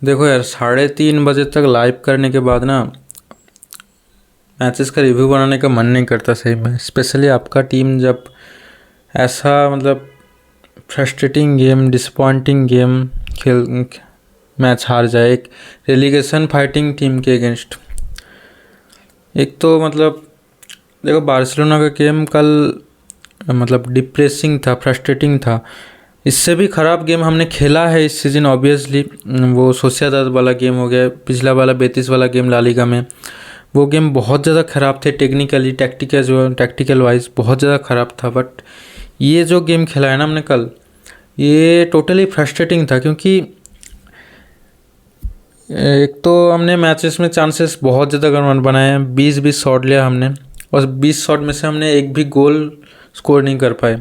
देखो यार, 3:30 बजे तक लाइव करने के बाद ना मैचेस का रिव्यू बनाने का मन नहीं करता सही में। स्पेशली आपका टीम जब ऐसा मतलब फ्रस्ट्रेटिंग गेम, डिसअपॉइंटिंग गेम खेल मैच हार जाए एक रेलीगेशन फाइटिंग टीम के अगेंस्ट। एक तो मतलब देखो, बार्सिलोना का गेम कल मतलब डिप्रेसिंग था, फ्रस्ट्रेटिंग था। इससे भी ख़राब गेम हमने खेला है इस सीज़न ऑब्वियसली। वो सोसिएदाद वाला गेम हो गया, पिछला वाला बेतिस वाला गेम ला लीगा में। वो गेम बहुत ज़्यादा ख़राब थे टेक्निकली, टैक्टिकल वाइज बहुत ज़्यादा ख़राब था। बट ये जो गेम खेला है ना हमने कल, ये टोटली फ्रस्ट्रेटिंग था। क्योंकि एक तो हमने मैचेस में चांसेस बहुत ज़्यादा बनाए हैं, 20 शॉट लिया हमने और 20 शॉट में से हमने एक भी गोल स्कोर नहीं कर पाए।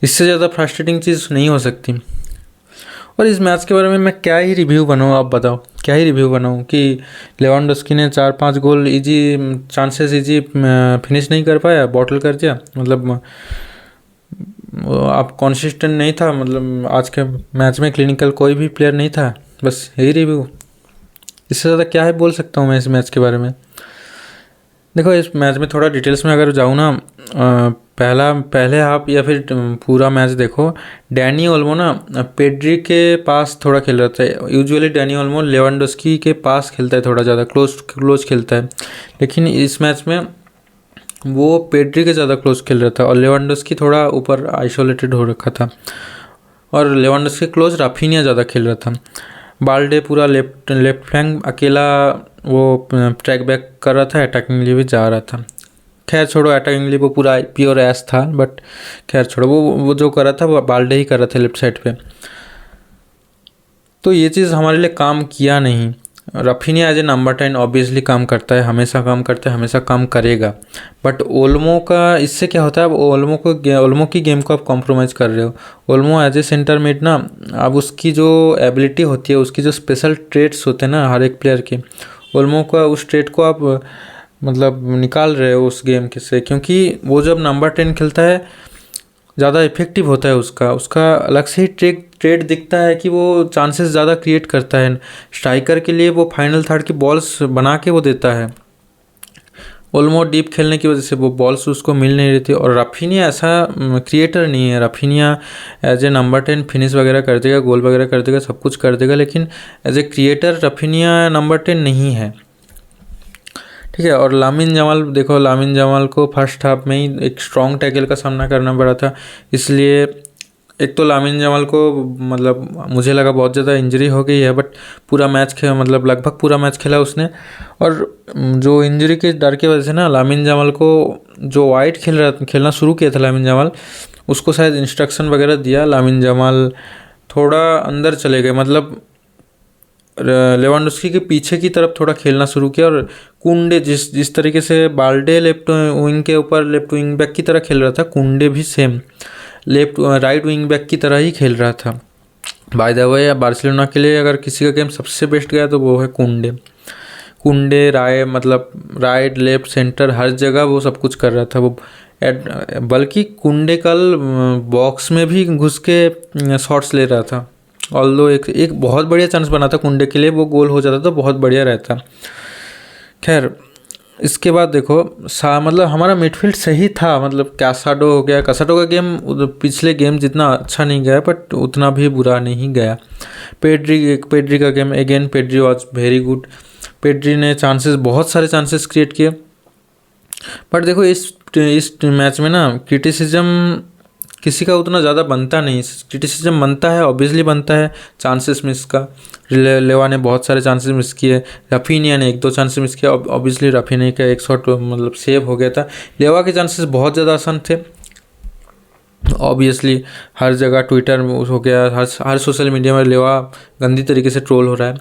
इससे ज़्यादा फ्रस्ट्रेटिंग चीज़ नहीं हो सकती। और इस मैच के बारे में मैं क्या ही रिव्यू बनाऊँ, आप बताओ क्या ही रिव्यू बनाऊँ कि लेवांडोस्की ने 4-5 गोल इजी चांसेस इजी फिनिश नहीं कर पाया, बॉटल कर दिया। मतलब आप कंसिस्टेंट नहीं था, मतलब आज के मैच में क्लिनिकल कोई भी प्लेयर नहीं था। बस यही रिव्यू, इससे ज़्यादा क्या है बोल सकता हूँ मैं इस मैच के बारे में। देखो, इस मैच में थोड़ा डिटेल्स में अगर जाऊँ ना, पहले हाफ या फिर पूरा मैच देखो, डैनी ओल्मो ना पेड्री के पास थोड़ा खेल रहा था। यूजुअली डैनी ओल्मो लेवांडोस्की के पास खेलता है, थोड़ा ज़्यादा क्लोज खेलता है। लेकिन इस मैच में वो पेड्री के ज़्यादा क्लोज खेल रहा था और लेवांडोस्की थोड़ा ऊपर आइसोलेटेड हो रखा था। और लेवांडोस्की क्लोज राफिनिया ज़्यादा खेल रहा था। बाल्डे पूरा लेफ्ट फ्लैंक अकेला वो ट्रैक बैक कर रहा था, अटैकिंग लिए भी जा रहा था। खैर छोड़ो, अटैकिंग लिए वो पूरा प्योर एस था। बट खैर छोड़ो, वो जो कर रहा था वो बाल्डे ही कर रहा था लेफ्ट साइड पे। तो ये चीज़ हमारे लिए काम किया नहीं। Raphinha as a number 10 obviously काम करता है, हमेशा काम करता है, हमेशा काम करेगा। बट ओल्मो का इससे क्या होता है, अब ओल्मो की गेम को आप कॉम्प्रोमाइज़ कर रहे हो। Olmo as a centre mid ना, अब उसकी जो एबिलिटी होती है, उसकी जो स्पेशल ट्रेड्स होते हैं ना हर एक प्लेयर के, ओल्मो का उस ट्रेड को आप मतलब निकाल रहे हो उस गेम के से। क्योंकि वो जब नंबर 10 खेलता है ज़्यादा इफेक्टिव होता है, उसका अलग से ही ट्रेड दिखता है कि वो चांसेस ज़्यादा क्रिएट करता है। स्ट्राइकर के लिए वो फाइनल थर्ड की बॉल्स बना के वो देता है। ओल्मो डीप खेलने की वजह से वो बॉल्स उसको मिल नहीं रही थी। और राफिनिया ऐसा क्रिएटर नहीं है। Raphinha as a number 10 finish वगैरह कर देगा, गोल वगैरह कर देगा, सब कुछ कर देगा, लेकिन as a creator Raphinha number 10 नहीं है। ठीक है। और लामिन जमाल देखो, लामिन जमाल को फर्स्ट हाफ में ही एक स्ट्रॉन्ग टैकल का सामना करना पड़ा था। इसलिए एक तो लामिन जमाल को मतलब मुझे लगा बहुत ज़्यादा इंजरी हो गई है। बट पूरा मैच मतलब लगभग पूरा मैच खेला उसने। और जो इंजरी के डर की वजह से ना लामिन जमाल को जो वाइड खेलना शुरू किया था लामिन जमाल, उसको शायद इंस्ट्रक्शन वगैरह दिया। लामिन जमाल थोड़ा अंदर चले गए, मतलब लेवांडोस्की के पीछे की तरफ थोड़ा खेलना शुरू किया। और कुंडे जिस तरीके से बाल्डे लेफ्ट विंग के ऊपर लेफ्ट विंग बैक की तरह खेल रहा था, कुंडे भी सेम राइट विंग बैक की तरह ही खेल रहा था। बाय द वे, बार्सिलोना के लिए अगर किसी का गेम सबसे बेस्ट गया तो वो है कुंडे मतलब राइट लेफ्ट सेंटर हर जगह वो सब कुछ कर रहा था वो। बल्कि कुंडे कल बॉक्स में भी घुस के शॉट्स ले रहा था। ऑल्दो एक बहुत बढ़िया चांस बना था कुंडे के लिए, वो गोल हो जाता तो बहुत बढ़िया रहता। खैर, इसके बाद देखो मतलब हमारा मिडफील्ड सही था। मतलब कैसाडो हो गया, कैसाडो का गेम पिछले गेम जितना अच्छा नहीं गया, बट उतना भी बुरा नहीं गया। पेड्री का game again, Pedri was very good. Pedri ने बहुत सारे चांसेस क्रिएट किए। बट देखो, इस मैच में ना क्रिटिसिज्म किसी का उतना ज़्यादा बनता नहीं। क्रिटिसिज्म बनता है, ऑब्वियसली बनता है चांसेस मिस का। लेवा ने बहुत सारे चांसेस मिस किए, राफिनिया ने 1-2 चांसेस मिस किया। ऑब्वियसली राफिनिया का एक शॉट मतलब सेव हो गया था। लेवा के चांसेस बहुत ज़्यादा आसान थे। ऑब्वियसली हर जगह ट्विटर हो गया, हर सोशल मीडिया में लेवा गंदी तरीके से ट्रोल हो रहा है,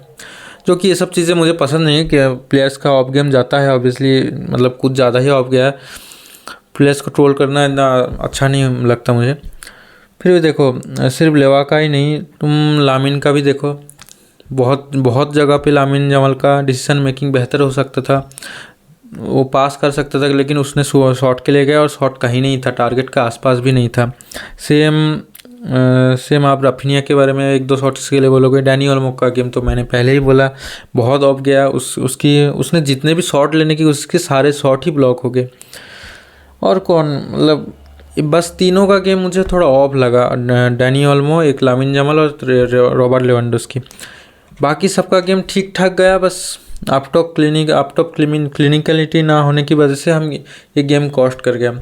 जो कि ये सब चीज़ें मुझे पसंद नहीं है कि प्लेयर्स का ऑफ गेम जाता है। ऑब्वियसली मतलब कुछ ज़्यादा ही ऑफ गया है, प्लेयर्स को ट्रोल करना इतना अच्छा नहीं लगता मुझे। फिर भी देखो, सिर्फ लेवा का ही नहीं, तुम लामिन का भी देखो। बहुत जगह पे लामिन जमाल का डिसीजन मेकिंग बेहतर हो सकता था। वो पास कर सकता था, लेकिन उसने शॉट के लिए गया और शॉट कहीं नहीं था, टारगेट का आसपास भी नहीं था। सेम सेम आप राफिनिया के बारे में एक दो शॉट्स के लिए बोलोगे। डैनी ओल्मो का गेम तो मैंने पहले ही बोला, बहुत ऑफ गया। उसने जितने भी शॉट लेने की उसके सारे शॉट ही ब्लॉक हो गए। और कौन, मतलब बस तीनों का गेम मुझे थोड़ा ऑफ लगा। डैनी ओल्मो, एक लामिन जमाल और रॉबर्ट लेवेंडोस्की। बाकी सबका गेम ठीक ठाक गया, बस आप टॉप क्लिनिकलिटी ना होने की वजह से हम ये गेम कॉस्ट कर गया।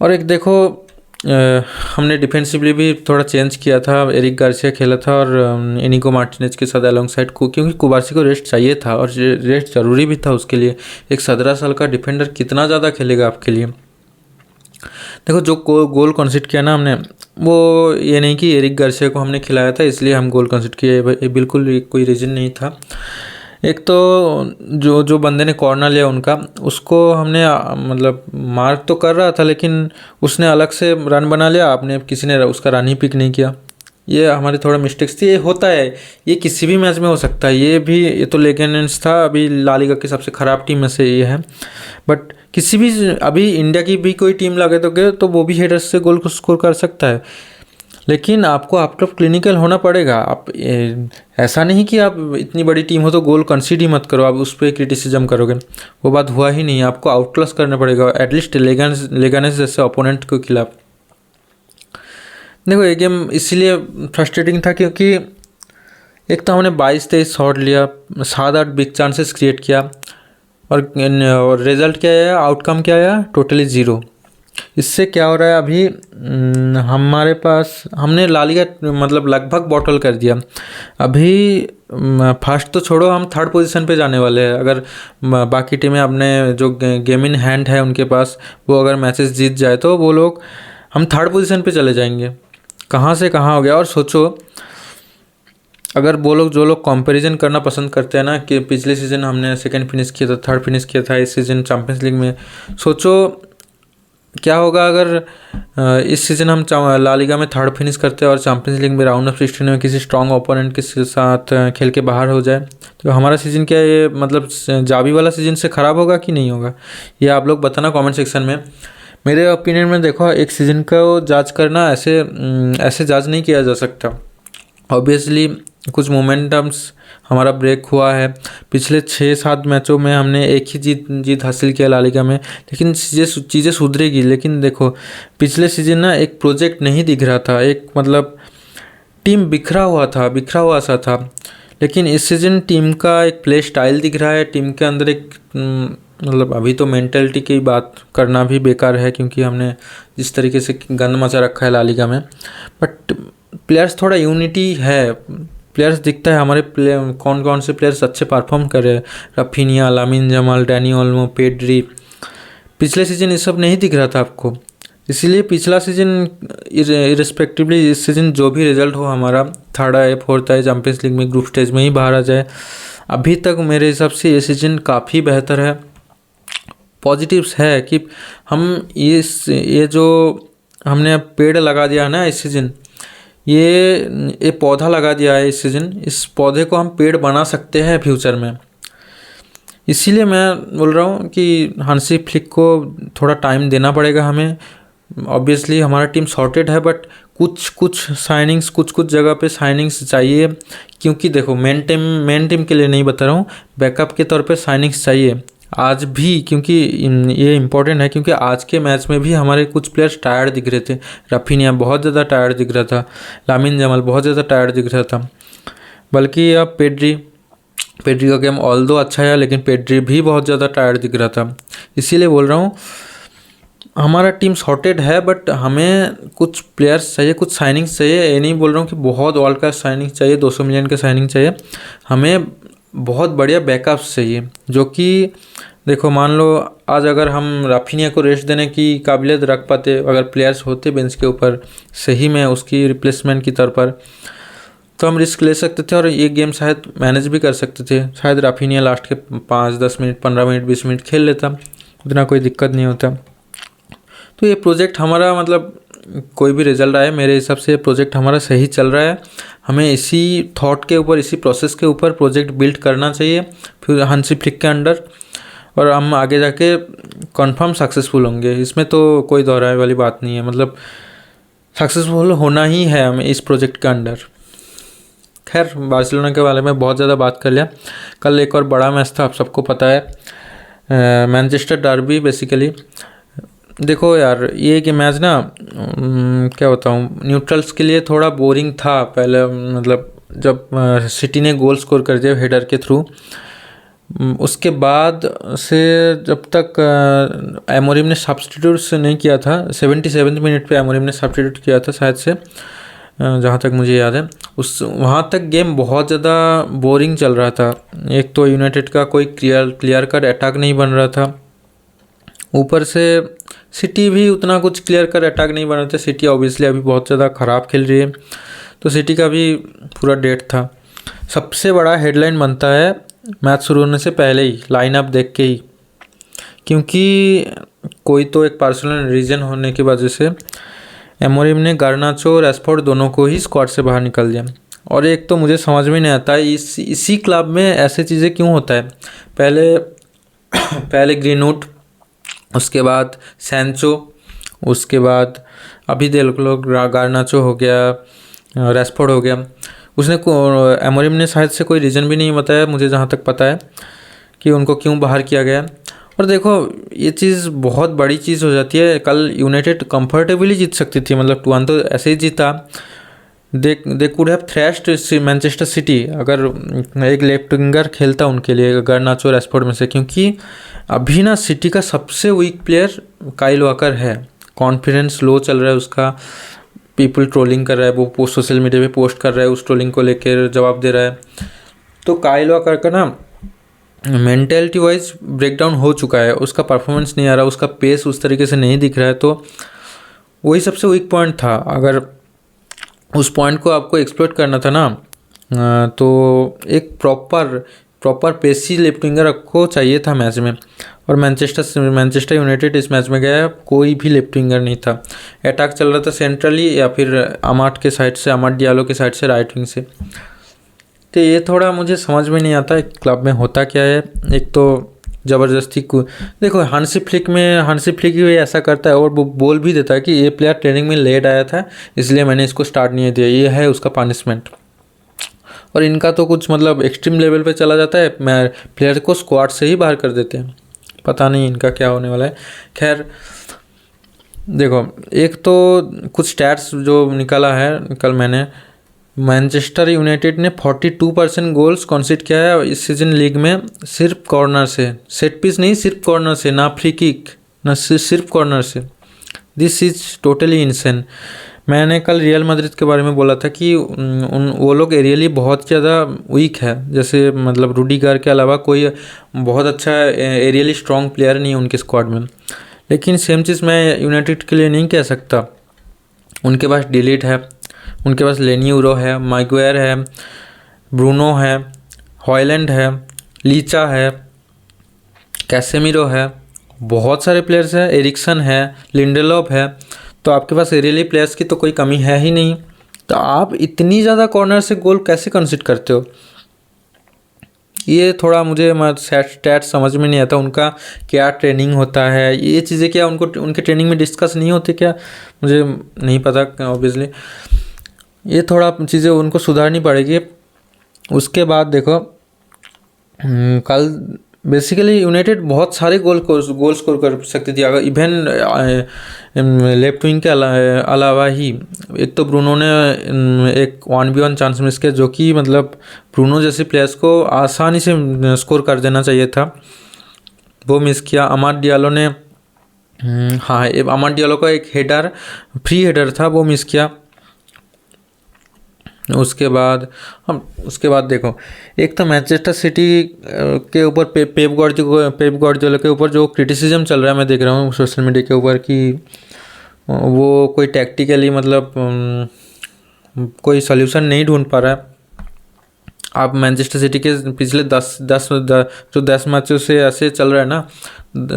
और एक देखो, हमने डिफेंसिवली भी थोड़ा चेंज किया था। एरिक गार्सिया खेला था और इनिगो मार्टिनेज के साथ अलोंग साइड को, क्योंकि कुबार्सी को रेस्ट चाहिए था और रेस्ट ज़रूरी भी था उसके लिए। एक 17 साल का डिफेंडर कितना ज़्यादा खेलेगा आपके लिए। देखो जो गोल कंसीड किया ना हमने, वो ये नहीं कि एरिक गार्सिया को हमने खिलाया था इसलिए हम गोल कंसीड किए, ये बिल्कुल कोई रीज़न नहीं था। एक तो जो जो बंदे ने कॉर्नर लिया उनका, उसको हमने मतलब मार्क तो कर रहा था लेकिन उसने अलग से रन बना लिया, आपने किसी ने उसका रन ही पिक नहीं किया। ये हमारी थोड़ा मिस्टेक्स थी। ये होता है, ये किसी भी मैच में हो सकता है। ये तो लेगेंड्स था, अभी ला लीगा की सबसे ख़राब टीम में से ये है। बट किसी भी, अभी इंडिया की भी कोई टीम लगे तो वो भी हेडर्स से गोल को स्कोर कर सकता है। लेकिन आपको आप क्लिनिकल होना पड़ेगा। आप ऐसा नहीं कि आप इतनी बड़ी टीम हो तो गोल कंसीड ही मत करो, आप उस पर क्रिटिसिज्म करोगे, वो बात हुआ ही नहीं। आपको आउटक्लास करना पड़ेगा एटलीस्ट लेगानेस जैसे ओपोनेंट के खिलाफ। देखो ये गेम इसीलिए फ्रस्ट्रेटिंग था क्योंकि एक तो हमने 22-23 शॉट लिया, 7-8 बिग चांसेस क्रिएट किया और रिजल्ट क्या आया, आउटकम क्या आया, टोटली ज़ीरो। इससे क्या हो रहा है अभी, हमारे पास हमने ला लिगा मतलब लगभग बॉटल कर दिया। अभी फर्स्ट तो छोड़ो, हम थर्ड पोजीशन पे जाने वाले हैं। अगर बाकी टीमें अपने जो गेम इन हैंड है उनके पास, वो अगर मैचेस जीत जाए तो वो लोग, हम थर्ड पोजीशन पे चले जाएंगे। कहाँ से कहाँ हो गया। और सोचो, अगर वो लोग जो लोग कंपैरिजन करना पसंद करते हैं ना कि पिछले सीज़न हमने सेकंड फिनिश किया था, थर्ड फिनिश किया था इस सीज़न चैंपियंस लीग में, सोचो क्या होगा अगर इस सीज़न हम ला लीगा में थर्ड फिनिश करते हैं और चैंपियंस लीग में राउंड ऑफ 16 में किसी स्ट्रॉन्ग ओपोनेंट के साथ खेल के बाहर हो जाए, तो हमारा सीज़न क्या ये मतलब जावी वाला सीज़न से ख़राब होगा कि नहीं होगा, ये आप लोग बताना कमेंट सेक्शन में। मेरे ओपिनियन में देखो, एक सीज़न को जज करना ऐसे जज नहीं किया जा सकता। ऑब्वियसली कुछ मोमेंटम्स हमारा ब्रेक हुआ है। पिछले 6-7 मैचों में हमने एक ही जीत हासिल किया ला लीगा में, लेकिन चीज़ें सुधरेगी। लेकिन देखो पिछले सीजन ना एक प्रोजेक्ट नहीं दिख रहा था, एक मतलब टीम बिखरा हुआ सा था। लेकिन इस सीज़न टीम का एक प्ले स्टाइल दिख रहा है, टीम के अंदर एक मतलब अभी तो मेंटलिटी की बात करना भी बेकार है क्योंकि हमने जिस तरीके से गंद मचा रखा है ला लीगा में, बट प्लेयर्स थोड़ा यूनिटी है, प्लेयर्स दिखता है हमारे कौन कौन से प्लेयर्स अच्छे परफॉर्म कर रहे हैं। Raphinha, Lamine Jamal, Danny Olmo, Pedri. पिछले सीजन ये सब नहीं दिख रहा था आपको, इसीलिए पिछला सीजन इरिस्पेक्टिवली इस सीजन जो भी रिजल्ट हो हमारा, थर्ड आए फोर्थ आए, चैंपियंस लीग में ग्रुप स्टेज में ही बाहर आ जाए, अभी तक मेरे हिसाब से ये सीजन काफ़ी बेहतर है। पॉजिटिव्स है कि हम ये जो हमने पेड़ लगा दिया है ना इस सीजन, ये पौधा लगा दिया है इस सीज़न, इस पौधे को हम पेड़ बना सकते हैं फ्यूचर में। इसीलिए मैं बोल रहा हूँ कि हांसी फ्लिक को थोड़ा टाइम देना पड़ेगा हमें। ऑब्वियसली हमारा टीम सॉर्टेड है, बट कुछ साइनिंग्स, कुछ जगह पे साइनिंग्स चाहिए। क्योंकि देखो मेन टीम के लिए नहीं बता रहा हूँ, बैकअप के तौर पे साइनिंग्स चाहिए आज भी, क्योंकि ये इम्पोर्टेंट है। क्योंकि आज के मैच में भी हमारे कुछ प्लेयर्स टायर्ड दिख रहे थे। राफिनिया बहुत ज़्यादा टायर्ड दिख रहा था, लामिन जमाल बहुत ज़्यादा टायर्ड दिख रहा था। बल्कि अब पेड्री का गेम ऑल दो अच्छा है, लेकिन पेड्री भी बहुत ज़्यादा टायर्ड दिख रहा था। इसीलिए बोल रहा हूँ हमारा टीम सॉर्टेड है, बट हमें कुछ प्लेयर्स चाहिए, कुछ साइनिंग्स चाहिए। ये नहीं बोल रहा हूँ कि बहुत वर्ल्ड क्लास साइनिंग चाहिए, 200 मिलियन के साइनिंग चाहिए। हमें बहुत बढ़िया बैकअप्स चाहिए, जो कि देखो मान लो आज अगर हम राफिनिया को रेस्ट देने की काबिलियत रख पाते, अगर प्लेयर्स होते बेंच के ऊपर सही में उसकी रिप्लेसमेंट की तौर पर, तो हम रिस्क ले सकते थे और ये गेम शायद मैनेज भी कर सकते थे। शायद राफिनिया लास्ट के 5-10 मिनट, 15 मिनट, 20 मिनट खेल लेता, उतना कोई दिक्कत नहीं होता। तो ये प्रोजेक्ट हमारा मतलब कोई भी रिजल्ट आए, मेरे हिसाब से प्रोजेक्ट हमारा सही चल रहा है। हमें इसी थॉट के ऊपर, इसी प्रोसेस के ऊपर प्रोजेक्ट बिल्ड करना चाहिए फिर हांसी फ्लिक के अंडर, और हम आगे जाके कंफर्म सक्सेसफुल होंगे। इसमें तो कोई दोहराए वाली बात नहीं है। मतलब सक्सेसफुल होना ही है हमें इस प्रोजेक्ट के अंडर। खैर बार्सिलोना के बारे में बहुत ज़्यादा बात कर लिया। कल एक और बड़ा मैच था, आप सबको पता है, मैनचेस्टर डर्बी बेसिकली। देखो यार ये कि मैच ना क्या बताऊँ, न्यूट्रल्स के लिए थोड़ा बोरिंग था पहले, मतलब जब सिटी ने गोल स्कोर कर दिया हेडर के थ्रू। उसके बाद से जब तक एमोरिम ने सब्स्टिट्यूट नहीं किया था, 77 मिनट पे एमोरिम ने सब्स्टिट्यूट किया था शायद से, जहाँ तक मुझे याद है, उस वहाँ तक गेम बहुत ज़्यादा बोरिंग चल रहा था। एक तो यूनाइटेड का कोई क्लियर कट अटैक नहीं बन रहा था, ऊपर से सिटी भी उतना कुछ क्लियर कट अटैक नहीं बन रहा था। सिटी ऑब्वियसली अभी बहुत ज़्यादा ख़राब खेल रही है, तो सिटी का भी पूरा डेट था। सबसे बड़ा हेडलाइन बनता है मैच शुरू होने से पहले ही, लाइनअप देख के ही, क्योंकि कोई तो एक पर्सनल रीज़न होने की वजह से एमोरिम ने गार्नाचो और रैशफोर्ड दोनों को ही स्क्वाड से बाहर निकल दिया। और एक तो मुझे समझ में नहीं आता इसी क्लब में ऐसे चीज़ें क्यों होता है। पहले ग्रीनवुड, उसके बाद सैंचो, उसके बाद अभी देख लो गार्नाचो हो गया, रैशफोर्ड हो गया। उसने एमोरिम ने शायद से कोई रीज़न भी नहीं बताया मुझे जहाँ तक पता है कि उनको क्यों बाहर किया गया। और देखो ये चीज़ बहुत बड़ी चीज़ हो जाती है। कल यूनाइटेड कंफर्टेबली जीत सकती थी, मतलब 2-1 तो ऐसे ही जीता। They could have thrashed Manchester city अगर एक लेफ्ट विंगर खेलता उनके लिए गार्नाचो रैशफोर्ड में से, क्योंकि अभी ना सिटी का सबसे वीक प्लेयर काइल वॉकर है। कॉन्फिडेंस लो चल रहा है उसका, पीपल ट्रोलिंग कर रहा है, वो सोशल मीडिया पे पोस्ट कर रहा है, उस ट्रोलिंग को लेकर जवाब दे रहा है। तो काइल वॉकर का ना मेंटेलिटी वाइज ब्रेकडाउन हो चुका है, उसका परफॉर्मेंस नहीं आ रहा, उसका पेस उस तरीके से नहीं दिख रहा है। तो वही सबसे वीक पॉइंट था। अगर उस पॉइंट को आपको एक्सप्लोइट करना था ना, तो एक प्रॉपर पेसी लेफ्ट विंगर आपको चाहिए था मैच में। और मैनचेस्टर यूनाइटेड इस मैच में गया, कोई भी लेफ्ट विंगर नहीं था। अटैक चल रहा था सेंट्रली या फिर अमाड के साइड से, अमाड डियालो के साइड से राइट विंग से। तो ये थोड़ा मुझे समझ में नहीं आता क्लब में होता क्या है। एक तो ज़बरदस्ती को देखो, हांसी फ्लिक भी ऐसा करता है और वो बोल भी देता है कि ये प्लेयर ट्रेनिंग में लेट आया था इसलिए मैंने इसको स्टार्ट नहीं दिया, ये है उसका पनिशमेंट। और इनका तो कुछ मतलब एक्सट्रीम लेवल पे चला जाता है, मैं प्लेयर को स्क्वाड से ही बाहर कर देते हैं। पता नहीं इनका क्या होने वाला है। खैर देखो, एक तो कुछ स्टैट्स जो निकाला है कल मैंने, मैनचेस्टर यूनाइटेड ने 42% गोल्स कंसीड किया है इस सीजन लीग में, सिर्फ कॉर्नर से। सेट पीस नहीं, सिर्फ कॉर्नर से, ना फ्री किक, ना सिर्फ कॉर्नर से। This is totally insane. मैंने कल रियल मैड्रिड के बारे में बोला था कि वो लोग एरियली बहुत ज़्यादा वीक है, जैसे मतलब रूडिगर के अलावा कोई बहुत अच्छा एरियली स्ट्रॉन्ग प्लेयर नहीं है उनके स्क्वाड में। लेकिन सेम चीज़ मैं यूनाइटेड के लिए नहीं कह सकता। उनके पास डिलीट है, उनके पास लेनियूरो है, मैगवायर है, ब्रूनो है, हॉयलैंड है, लीचा है, कैसेमिरो है, बहुत सारे प्लेयर्स हैं, एरिक्सन है, लिंडेलॉफ है। तो आपके पास एरियली प्लेयर्स की तो कोई कमी है ही नहीं। तो आप इतनी ज़्यादा कॉर्नर से गोल कैसे कंसीडर करते हो? ये थोड़ा मुझे स्टैट समझ में नहीं आता। उनका क्या ट्रेनिंग होता है, ये चीज़ें क्या उनको उनके ट्रेनिंग में डिस्कस नहीं होती क्या? मुझे नहीं पता ऑब्वियसली। ये थोड़ा चीज़ें उनको सुधारनी पड़ेगी। उसके बाद देखो, कल बेसिकली यूनाइटेड बहुत सारे गोल स्कोर कर सकती थी अगर इवन लेफ्ट विंग के अलावा ही। एक तो ब्रूनो ने एक 1v1 चांस मिस किया, जो कि मतलब ब्रूनो जैसे प्लेयर्स को आसानी से स्कोर कर देना चाहिए था, वो मिस किया। अमाड डियालो ने अमाड डियालो का एक हेडर, फ्री हेडर था, वो मिस किया। उसके बाद देखो, एक तो मैनचेस्टर सिटी के ऊपर पेप गार्डियोला के ऊपर जो क्रिटिसिज्म चल रहा है, मैं देख रहा हूँ सोशल मीडिया के ऊपर कि वो कोई टैक्टिकली मतलब कोई सल्यूशन नहीं ढूंढ पा रहा है। आप मैनचेस्टर सिटी के पिछले 10 मैचों से ऐसे चल रहा है ना,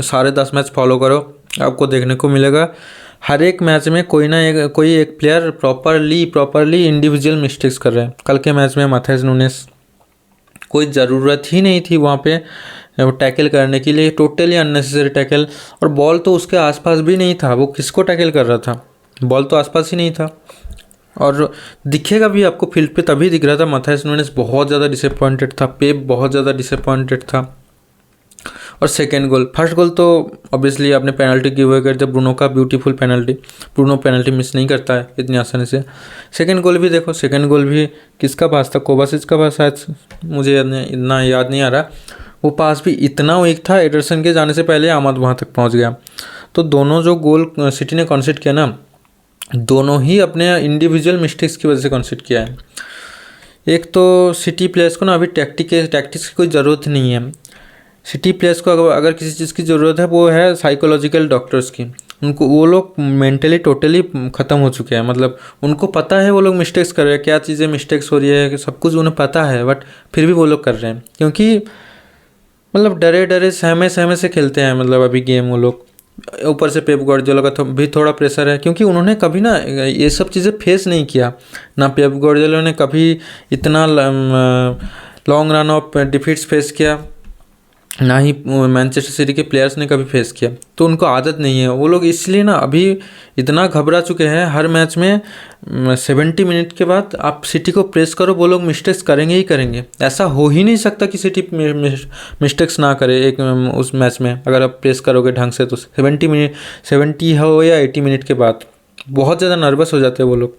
सारे 10 मैच फॉलो करो, आपको देखने को मिलेगा हर एक मैच में कोई एक प्लेयर प्रॉपरली इंडिविजुअल मिस्टेक्स कर रहे हैं। कल के मैच में माथेस नूनेस, कोई ज़रूरत ही नहीं थी वहाँ पे टैकल करने के लिए, टोटली अननेसेसरी टैकल। और बॉल तो उसके आसपास भी नहीं था, वो किसको टैकल कर रहा था? बॉल तो आसपास ही नहीं था, और दिखेगा भी आपको फील्ड पे तभी दिख रहा था। मैथायस नुनेस बहुत ज़्यादा डिसअपॉइंटेड था, पेप बहुत ज़्यादा डिसअपॉइंटेड था। और सेकेंड गोल, फर्स्ट गोल तो ऑब्वियसली आपने पेनल्टी गिव अवे कर दिया, ब्रूनो का beautiful penalty, Bruno penalty miss नहीं करता है इतनी आसानी से। सेकेंड गोल भी देखो, सेकेंड गोल भी किसका पास था, कोवासिच का पास, शायद, मुझे इतना याद नहीं आ रहा। वो पास भी इतना वीक था, एडरसन के जाने से पहले आमद वहाँ तक पहुँच गया। तो दोनों जो गोल सिटी ने कॉन्सीड किया ना, दोनों ही अपने इंडिविजुअल मिस्टेक्स की वजह से कॉन्सीड किया है। एक तो सिटी प्लेयर्स को ना अभी टैक्टिक्स की कोई ज़रूरत नहीं है। सिटी प्लेयर्स को अगर किसी चीज़ की ज़रूरत है वो है साइकोलॉजिकल डॉक्टर्स की। उनको, वो लोग मेंटली टोटली ख़त्म हो चुके हैं। मतलब उनको पता है वो लोग मिस्टेक्स कर रहे हैं, क्या चीज़ें मिस्टेक्स हो रही है, कि सब कुछ उन्हें पता है, बट फिर भी वो लोग कर रहे हैं, क्योंकि मतलब डरे डरे सहमे सहमे से खेलते हैं मतलब अभी गेम वो लोग। ऊपर से पेप गार्डियोला का भी थोड़ा प्रेशर है, क्योंकि उन्होंने कभी ना ये सब चीज़ें फेस नहीं किया ना। पेप गार्डियोला ने कभी इतना long run of defeats face किया, ना ही मैनचेस्टर सिटी के प्लेयर्स ने कभी फेस किया। तो उनको आदत नहीं है, वो लोग इसलिए ना अभी इतना घबरा चुके हैं। हर मैच में 70 मिनट के बाद आप सिटी को प्रेस करो, वो लोग मिस्टेक्स करेंगे ही करेंगे। ऐसा हो ही नहीं सकता कि सिटी मिस्टेक्स ना करे एक उस मैच में, अगर आप प्रेस करोगे ढंग से। तो 70 हो या 80 मिनट के बाद बहुत ज़्यादा नर्वस हो जाते हैं वो लोग।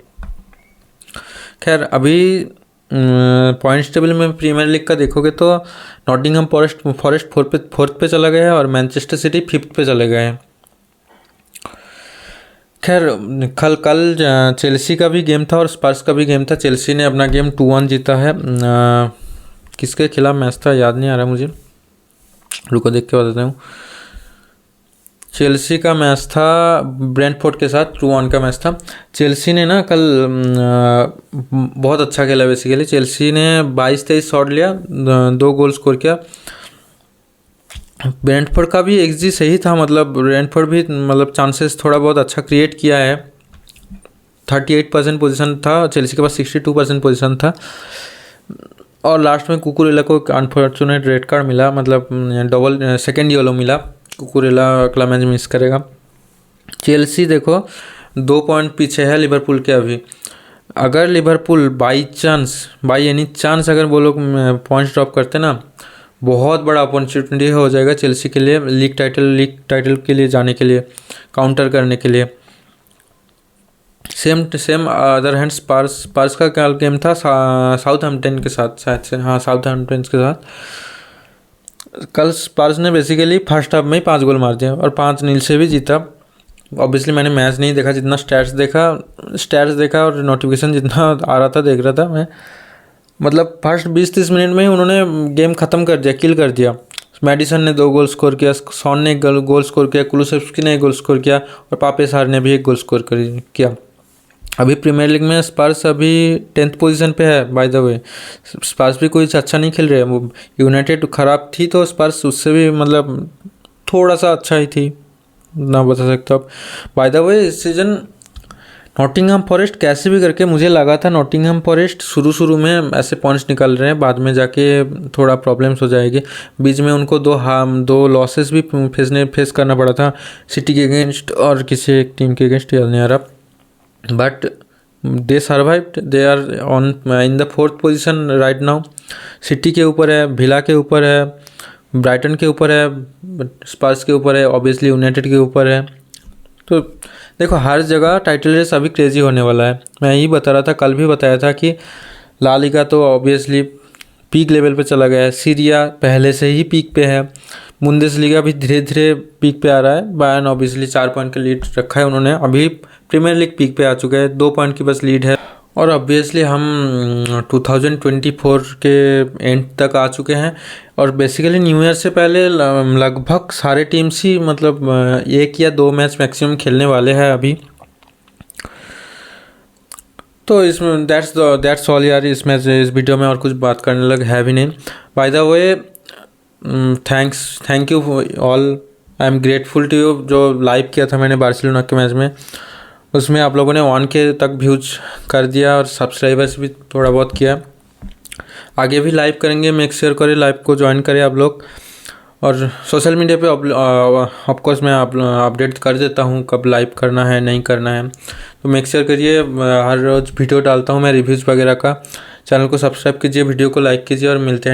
खैर, अभी पॉइंट्स टेबल में प्रीमियर लीग का देखोगे तो नॉटिंघम फॉरेस्ट फोर्थ पे चला गया है, और मैनचेस्टर सिटी 5th पे चले गए हैं। खैर, कल चेल्सी का भी गेम था और स्पर्स का भी गेम था। चेल्सी ने अपना गेम 2-1 जीता है। किसके खिलाफ मैच था याद नहीं आ रहा मुझे, रुको देख के बताता हूँ। चेल्सी का मैच था ब्रेंटफोर्ड के साथ, 2-1 का मैच था। चेल्सी ने ना कल बहुत अच्छा खेला। बेसिकली चेल्सी ने 22-23 शॉट लिया, 2 गोल स्कोर किया। ब्रेंटफोर्ड का भी XG सही था, मतलब ब्रेंटफोर्ड भी मतलब चांसेस थोड़ा बहुत अच्छा क्रिएट किया है। 38% पोजीशन था, चेल्सी के पास 62% पोजीशन था। और लास्ट में कुकुरेला को अनफॉर्चुनेट रेड कार्ड मिला, मतलब डबल सेकेंड येलो मिला। कुकुरेला अगला मैच मिस करेगा। चेल्सी देखो 2 पॉइंट पीछे है लिवरपूल के अभी। अगर लिवरपूल बाई एनी चांस अगर वो लोग पॉइंट्स ड्रॉप करते ना, बहुत बड़ा अपॉर्चुनिटी हो जाएगा चेल्सी के लिए लीग टाइटल के लिए जाने के लिए, काउंटर करने के लिए। सेम अदर हैंड स्पार्स का क्या गेम था साउथहैम्पटन के साथ, शायद से, हाँ, साउथहैम्पटन के साथ। कल स्पार्स ने बेसिकली फर्स्ट हाफ में ही 5 गोल मार दिया और 5-0 से भी जीता। ऑब्वियसली मैंने मैच नहीं देखा, जितना स्टैट्स देखा और नोटिफिकेशन जितना आ रहा था देख रहा था मैं। मतलब फर्स्ट 20-30 मिनट में ही उन्होंने गेम ख़त्म कर दिया, किल कर दिया। मैडिसन ने 2 गोल स्कोर किया, सॉन ने 1 गोल स्कोर किया, कुलुसेव्स्की ने 1 गोल स्कोर किया, और पापे सार ने भी 1 गोल स्कोर किया। अभी प्रीमियर लीग में स्पर्स अभी 10th पोजीशन पे है। बाय द वे स्पर्स भी कोई अच्छा नहीं खेल रहे हैं। वो यूनाइटेड खराब थी तो स्पर्स उससे भी मतलब थोड़ा सा अच्छा ही थी, ना बता सकता अब। बाय द वे इस सीज़न नॉटिंघम फॉरेस्ट कैसे भी करके, मुझे लगा था नॉटिंघम फॉरेस्ट शुरू में ऐसे पॉइंट्स निकल रहे हैं, बाद में जाके थोड़ा प्रॉब्लम्स हो जाएगी। बीच में उनको 2 लॉसेस भी फेस करना पड़ा था, सिटी के अगेंस्ट और किसी एक टीम के अगेंस्ट, याद नहीं आ रहा। But they survived, they are on in the 4th position right now. City के ऊपर है, विला के ऊपर है, ब्राइटन के ऊपर है, स्पर्स के ऊपर है, ऑब्वियसली यूनाइटेड के ऊपर है। तो देखो हर जगह टाइटल रेस अभी क्रेजी होने वाला है। मैं यही बता रहा था, कल भी बताया था कि ला लीगा तो ऑब्वियसली पीक लेवल पे चला गया है, सीरिया पहले से ही पीक पे है, बुंदेसलीगा भी धीरे धीरे पीक पे आ रहा है। बायर्न ऑब्वियसली 4 पॉइंट का लीड रखा है उन्होंने, अभी प्रीमियर लीग पीक पे आ चुका है, 2 पॉइंट की बस लीड है। और ऑब्वियसली हम 2024 के एंड तक आ चुके हैं, और बेसिकली न्यू ईयर से पहले लगभग सारे टीम्स ही मतलब 1 या 2 मैच मैक्सिमम खेलने वाले हैं अभी। तो इसमें दैट्स ऑल यार, इस वीडियो में और कुछ बात करने लग है भी नहीं। By the way thank you all, I am grateful to you. जो लाइव किया था मैंने बार्सिलोना के मैच में, उसमें आप लोगों ने 1K तक व्यूज कर दिया और सब्सक्राइबर्स भी थोड़ा बहुत किया। आगे भी लाइव करेंगे, मेक श्योर करें लाइव को ज्वाइन करें आप लोग। और सोशल मीडिया पे ऑफकोर्स मैं अपडेट कर देता हूँ कब लाइव करना है नहीं करना है। तो मेक श्योर करिए, हर रोज़ वीडियो डालता हूँ मैं रिव्यूज़ वगैरह का। चैनल को सब्सक्राइब कीजिए, वीडियो को लाइक कीजिए और मिलते हैं।